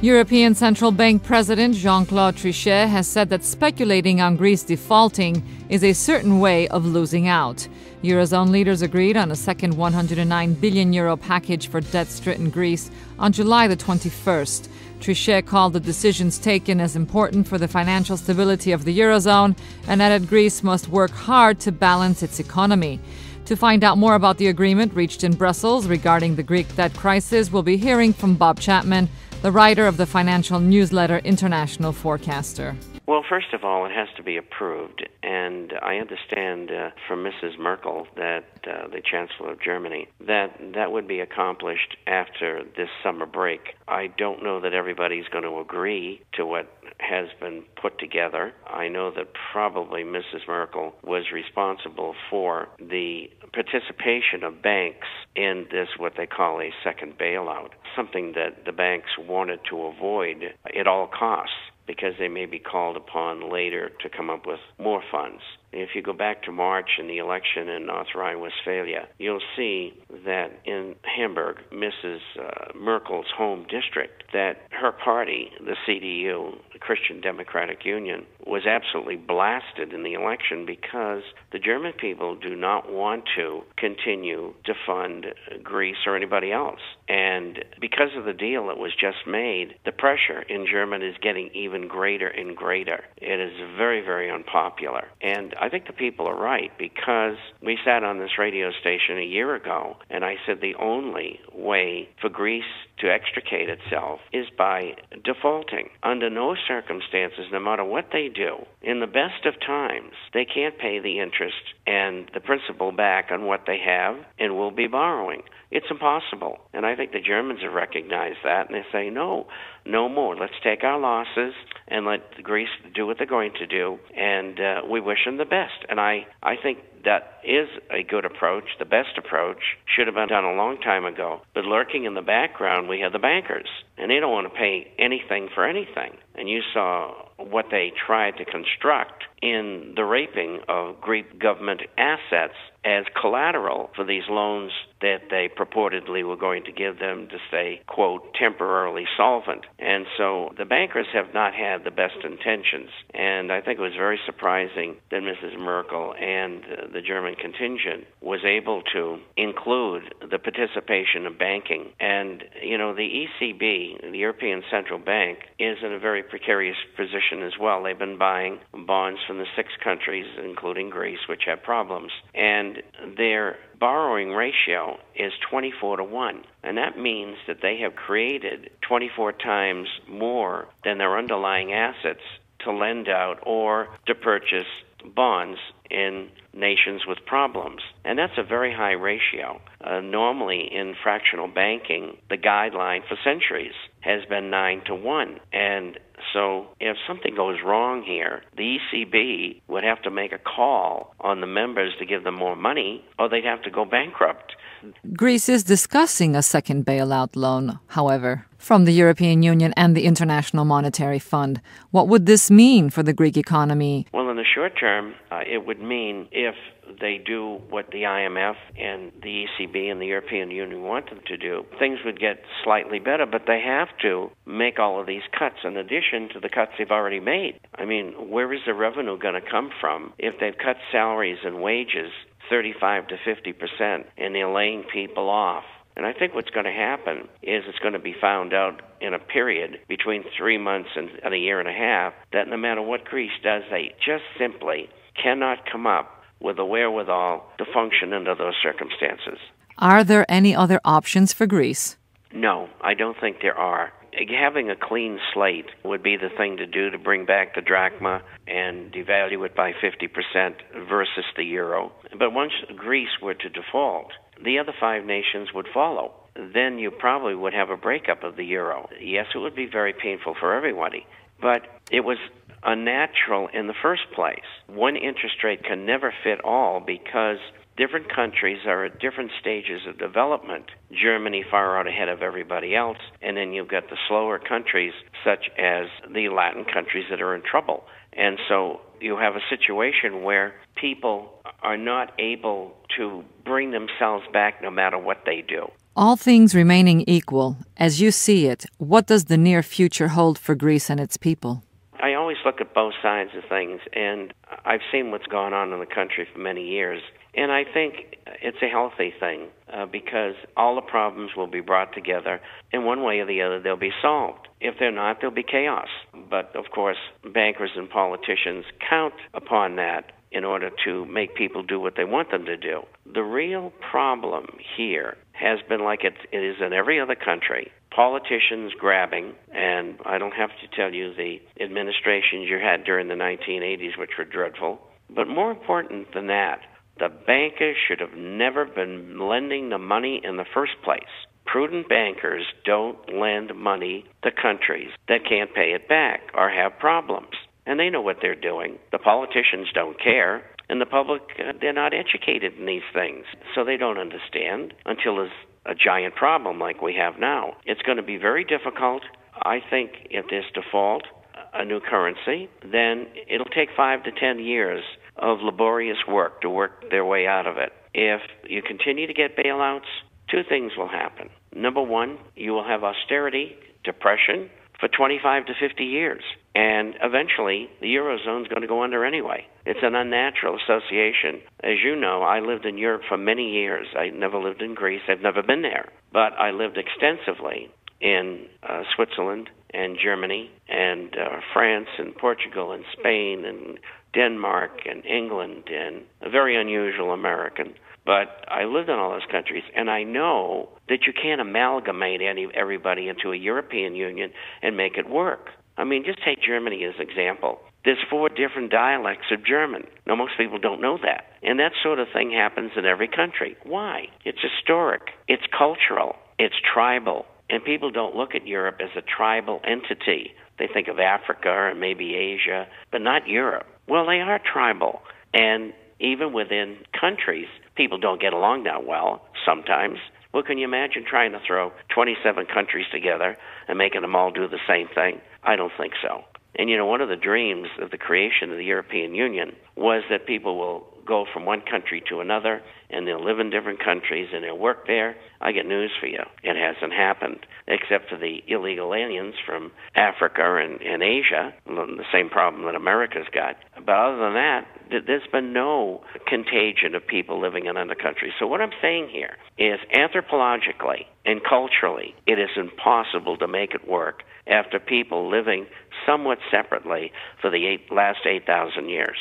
European Central Bank President Jean-Claude Trichet has said that speculating on Greece defaulting is a certain way of losing out. Eurozone leaders agreed on a second €109 billion package for debt-stricken Greece on July the 21st. Trichet called the decisions taken as important for the financial stability of the Eurozone and added Greece must work hard to balance its economy. To find out more about the agreement reached in Brussels regarding the Greek debt crisis, we'll be hearing from Bob Chapman, the writer of the financial newsletter International Forecaster. Well, first of all, it has to be approved, and I understand from Mrs. Merkel, that the Chancellor of Germany, that would be accomplished after this summer break. I don't know that everybody's going to agree to what has been put together. I know that probably Mrs. Merkel was responsible for the participation of banks in this, what they call a second bailout, something that the banks wanted to avoid at all costs, because they may be called upon later to come up with more funds. If you go back to March in the election in North Rhine-Westphalia, you'll see that in Hamburg, Mrs. Merkel's home district, that her party, the CDU, the Christian Democratic Union, was absolutely blasted in the election because the German people do not want to continue to fund Greece or anybody else. And because of the deal that was just made, the pressure in Germany is getting even greater and greater. It is very, very unpopular. And I think the people are right, because we sat on this radio station a year ago, and I said the only way for Greece to extricate itself is by defaulting. Under no circumstances, no matter what they do, in the best of times, they can't pay the interest and the principal back on what they have and will be borrowing. It's impossible. And I think the Germans have recognized that, and they say, no more. Let's take our losses and let Greece do what they're going to do, and we wish them the best. And I think that is a good approach. The best approach should have been done a long time ago. But lurking in the background, we have the bankers, and they don't want to pay anything for anything. And you saw what they tried to construct in the raping of Greek government assets as collateral for these loans that they purportedly were going to give them to stay, quote, temporarily solvent. And so the bankers have not had the best intentions. And I think it was very surprising that Mrs. Merkel and the German contingent was able to include the participation of banking. And, you know, the ECB, the European Central Bank, is in a very precarious position as well. They've been buying bonds from the 6 countries, including Greece, which have problems. And their borrowing ratio is 24-1. And that means that they have created 24 times more than their underlying assets to lend out or to purchase bonds in nations with problems. And that's a very high ratio. Normally in fractional banking, the guideline for centuries has been 9-1. And so if something goes wrong here, the ECB would have to make a call on the members to give them more money, or they'd have to go bankrupt. Greece is discussing a second bailout loan, however, from the European Union and the International Monetary Fund. What would this mean for the Greek economy? Well, in the short term, it would mean if they do what the IMF and the ECB and the European Union want them to do, things would get slightly better, but they have to make all of these cuts in addition to the cuts they've already made. I mean, where is the revenue going to come from if they've cut salaries and wages 35 to 50% and they're laying people off? And I think what's going to happen is it's going to be found out in a period between 3 months and a year and a half that no matter what Greece does, they just simply cannot come up with the wherewithal to function under those circumstances. Are there any other options for Greece? No, I don't think there are. Having a clean slate would be the thing to do, to bring back the drachma and devalue it by 50% versus the euro. But once Greece were to default, the other 5 nations would follow. Then you probably would have a breakup of the euro. Yes, it would be very painful for everybody, but it was unnatural in the first place. One interest rate can never fit all because different countries are at different stages of development. Germany far out ahead of everybody else, and then you've got the slower countries such as the Latin countries that are in trouble. And so you have a situation where people are not able to bring themselves back no matter what they do. All things remaining equal, as you see it, what does the near future hold for Greece and its people? I always look at both sides of things, and I've seen what's gone on in the country for many years. And I think it's a healthy thing because all the problems will be brought together, and one way or the other they'll be solved. If they're not, there'll be chaos. But, of course, bankers and politicians count upon that in order to make people do what they want them to do. The real problem here has been like it is in every other country. Politicians grabbing, and I don't have to tell you the administrations you had during the 1980s, which were dreadful. But more important than that, the bankers should have never been lending the money in the first place. Prudent bankers don't lend money to countries that can't pay it back or have problems. And they know what they're doing. The politicians don't care. And the public, they're not educated in these things. So they don't understand until there's a giant problem like we have now. It's going to be very difficult. I think if there's default, a new currency, then it'll take 5 to 10 years of laborious work to work their way out of it. If you continue to get bailouts, two things will happen. Number one, you will have austerity, depression for 25 to 50 years. And eventually, the Eurozone is going to go under anyway. It's an unnatural association. As you know, I lived in Europe for many years. I never lived in Greece. I've never been there. But I lived extensively in Switzerland and Germany and France and Portugal and Spain and Denmark and England and a very unusual American. But I lived in all those countries, and I know that you can't amalgamate everybody into a European Union and make it work. I mean, just take Germany as an example. There's 4 different dialects of German. Now, most people don't know that. And that sort of thing happens in every country. Why? It's historic. It's cultural. It's tribal. And people don't look at Europe as a tribal entity. They think of Africa and maybe Asia, but not Europe. Well, they are tribal. And even within countries, people don't get along that well sometimes. Well, can you imagine trying to throw 27 countries together and making them all do the same thing? I don't think so. And, one of the dreams of the creation of the European Union was that people will go from one country to another, and they'll live in different countries, and they'll work there. I got news for you. It hasn't happened, except for the illegal aliens from Africa and Asia, the same problem that America's got. But other than that, there's been no contagion of people living in other countries. So what I'm saying here is anthropologically and culturally, it is impossible to make it work after people living somewhat separately for the last 8,000 years.